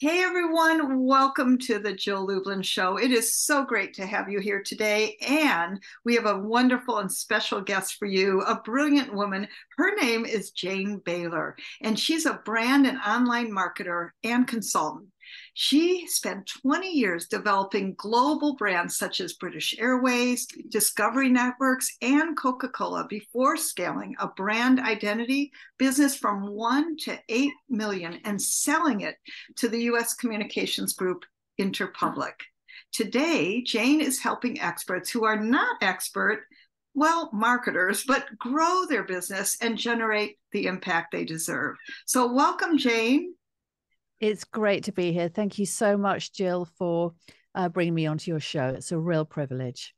Hey everyone, welcome to the Jill Lublin Show. It is so great to have you here today. And we have a wonderful and special guest for you, a brilliant woman. Her name is Jane Bayler, and she's a brand and online marketer and consultant. She spent 20 years developing global brands such as British Airways, Discovery Networks, and Coca-Cola before scaling a brand identity business from 1 to 8 million and selling it to the US communications group Interpublic. Today, Jane is helping experts who are not expert, well, marketers, but grow their business and generate the impact they deserve. So welcome, Jane. It's great to be here. Thank you so much, Jill, for bringing me onto your show. It's a real privilege.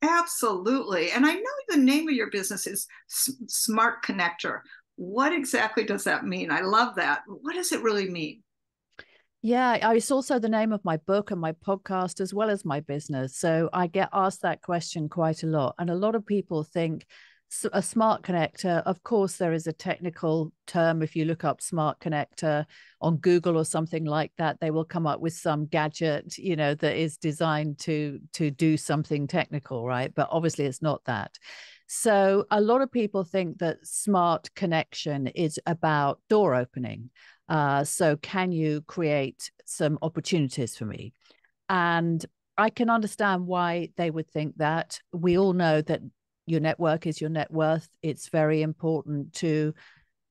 Absolutely. And I know the name of your business is Smart Connector. What exactly does that mean? I love that. What does it really mean? Yeah, it's also the name of my book and my podcast, as well as my business. So I get asked that question quite a lot. And a lot of people think a smart connector, of course, there is a technical term. If you look up smart connector on Google or something like that, they will come up with some gadget, that is designed to do something technical, right? But obviously it's not that. So a lot of people think that smart connection is about door opening. So can you create some opportunities for me? And I can understand why they would think that. We all know that your network is your net worth. It's very important to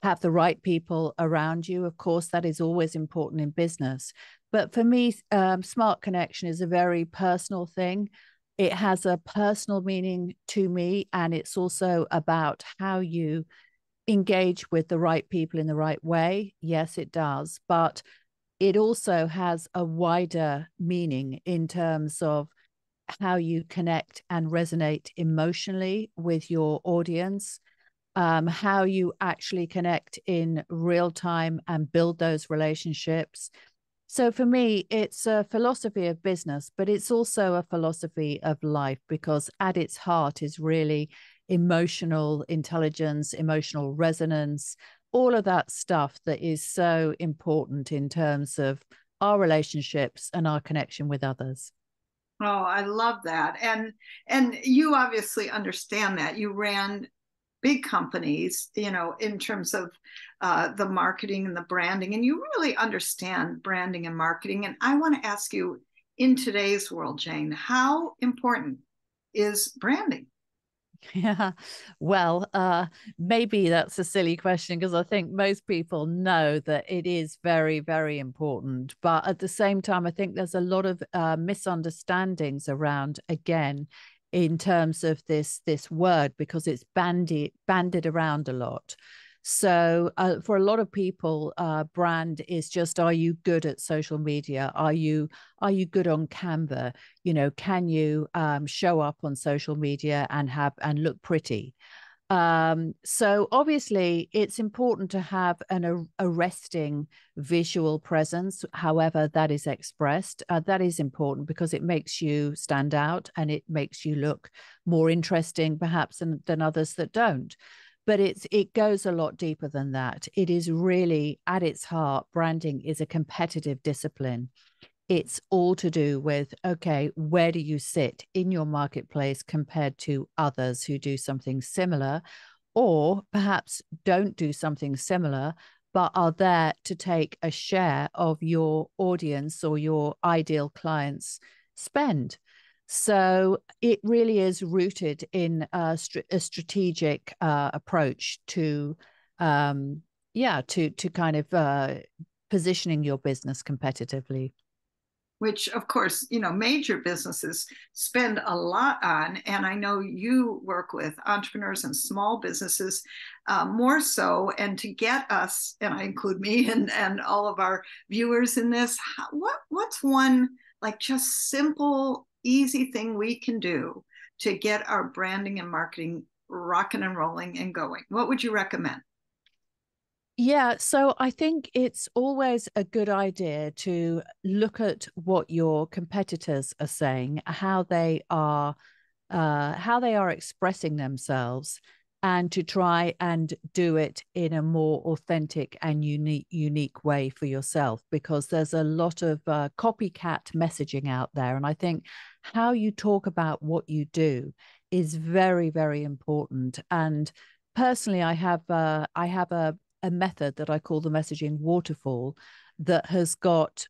have the right people around you. Of course, that is always important in business. But for me, smart connection is a very personal thing. It has a personal meaning to me, and it's also about how you engage with the right people in the right way. Yes, it does. But it also has a wider meaning in terms of how you connect and resonate emotionally with your audience, how you actually connect in real time and build those relationships. So for me, it's a philosophy of business, but it's also a philosophy of life, because at its heart is really emotional intelligence, emotional resonance, all of that stuff that is so important in terms of our relationships and our connection with others. Oh, I love that. And you obviously understand that. You ran big companies, in terms of the marketing and the branding, and you really understand branding and marketing. And I want to ask you, in today's world, Jane, how important is branding? Yeah, well, maybe that's a silly question, because I think most people know that it is very, very important. But at the same time, I think there's a lot of misunderstandings around, again, in terms of this word, because it's banded around a lot. So for a lot of people, brand is just, are you good at social media? Are you good on Canva? Can you show up on social media and look pretty? So obviously it's important to have an arresting visual presence, however that is expressed. That is important because it makes you stand out and it makes you look more interesting perhaps than others that don't. But it goes a lot deeper than that. It is really, at its heart, branding is a competitive discipline. It's all to do with, okay, where do you sit in your marketplace compared to others who do something similar, or perhaps don't do something similar, but are there to take a share of your audience or your ideal clients' spend. So it really is rooted in a strategic approach to, to kind of positioning your business competitively. Which of course, major businesses spend a lot on. And I know you work with entrepreneurs and small businesses more so. And to get us, and I include me and all of our viewers in this, what's one, like, just simple, easy thing we can do to get our branding and marketing rocking and rolling and going? What would you recommend? Yeah, so I think it's always a good idea to look at what your competitors are saying, how they are expressing themselves, and to try and do it in a more authentic and unique way for yourself, because there's a lot of copycat messaging out there. And I think how you talk about what you do is very, very important. And personally, I have a method that I call the messaging waterfall that has got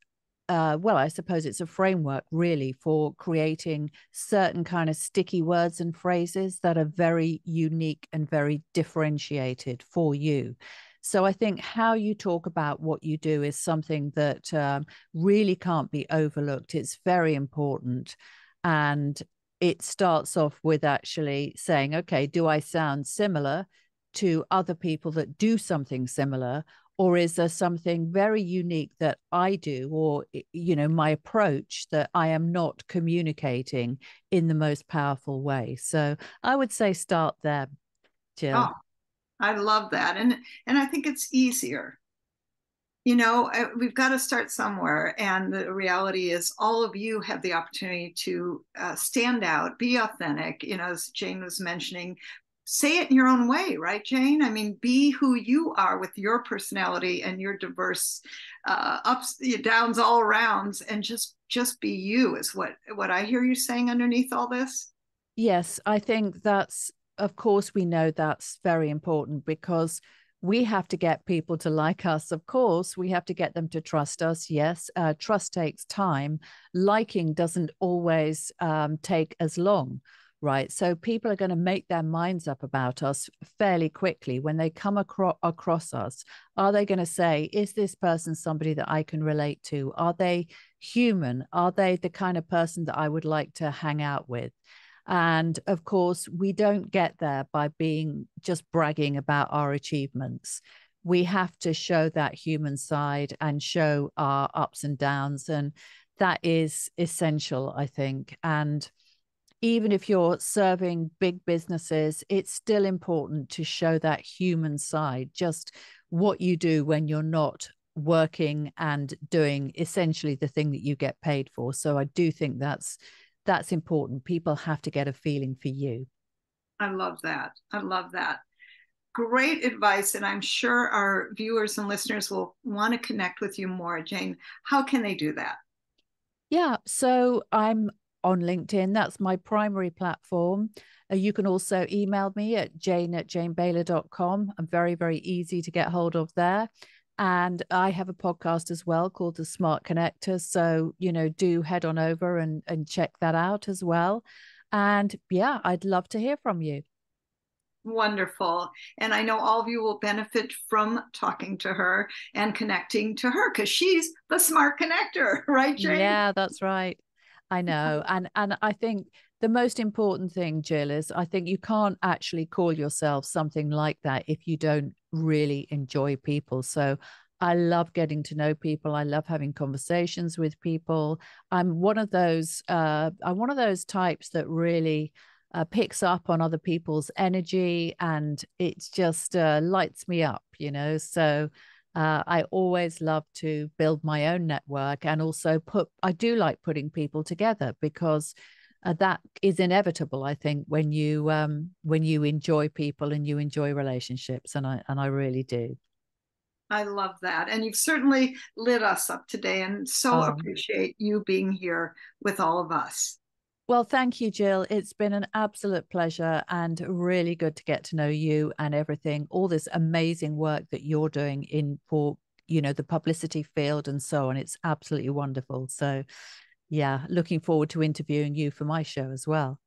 well, I suppose it's a framework really for creating certain kind of sticky words and phrases that are very unique and very differentiated for you. So I think how you talk about what you do is something that really can't be overlooked. It's very important. And it starts off with actually saying, okay, do I sound similar to other people that do something similar? Or is there something very unique that I do, or, my approach that I am not communicating in the most powerful way? So I would say start there, Jill. Oh, I love that. And I think it's easier. We've got to start somewhere. And the reality is, all of you have the opportunity to stand out, be authentic, as Jane was mentioning. Say it in your own way, right, Jane? I mean, be who you are with your personality and your diverse ups, downs, all arounds, and just be you is what I hear you saying underneath all this. Yes, I think that's, of course, we know that's very important, because we have to get people to like us. Of course, we have to get them to trust us. Yes, trust takes time. Liking doesn't always take as long. Right. So people are going to make their minds up about us fairly quickly when they come across us. Are they going to say, is this person somebody that I can relate to? Are they human? Are they the kind of person that I would like to hang out with? And of course, we don't get there by being just bragging about our achievements. We have to show that human side and show our ups and downs. And that is essential, I think. And even if you're serving big businesses, it's still important to show that human side, just what you do when you're not working and doing essentially the thing that you get paid for. So I do think that's important. People have to get a feeling for you. I love that. I love that. Great advice. And I'm sure our viewers and listeners will want to connect with you more. Jane, how can they do that? Yeah. So I'm on LinkedIn. That's my primary platform. You can also email me at jane@janebayler.com. I'm very, very easy to get hold of there. And I have a podcast as well called The Smart Connector. So, do head on over and check that out as well. And yeah, I'd love to hear from you. Wonderful. And I know all of you will benefit from talking to her and connecting to her, because she's the smart connector, right, Jane? Yeah, that's right. I know. And I think the most important thing, Jill, is I think you can't actually call yourself something like that if you don't really enjoy people. So I love getting to know people. I love having conversations with people. I'm one of those types that really picks up on other people's energy, and it's just lights me up, So I always love to build my own network, and also I do like putting people together, because that is inevitable, I think, when you enjoy people and you enjoy relationships, and I really do. I love that. And you've certainly lit us up today, and so Oh, appreciate you being here with all of us. well, thank you, Jill. It's been an absolute pleasure and really good to get to know you and everything, all this amazing work that you're doing for the publicity field and so on. It's absolutely wonderful. So yeah, looking forward to interviewing you for my show as well.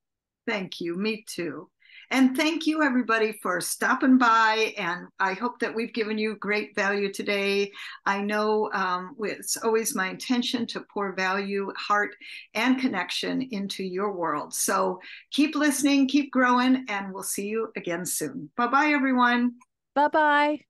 Thank you. Me too. And thank you, everybody, for stopping by. And I hope that we've given you great value today. I know it's always my intention to pour value, heart, and connection into your world. So keep listening, keep growing, and we'll see you again soon. Bye-bye, everyone. Bye-bye.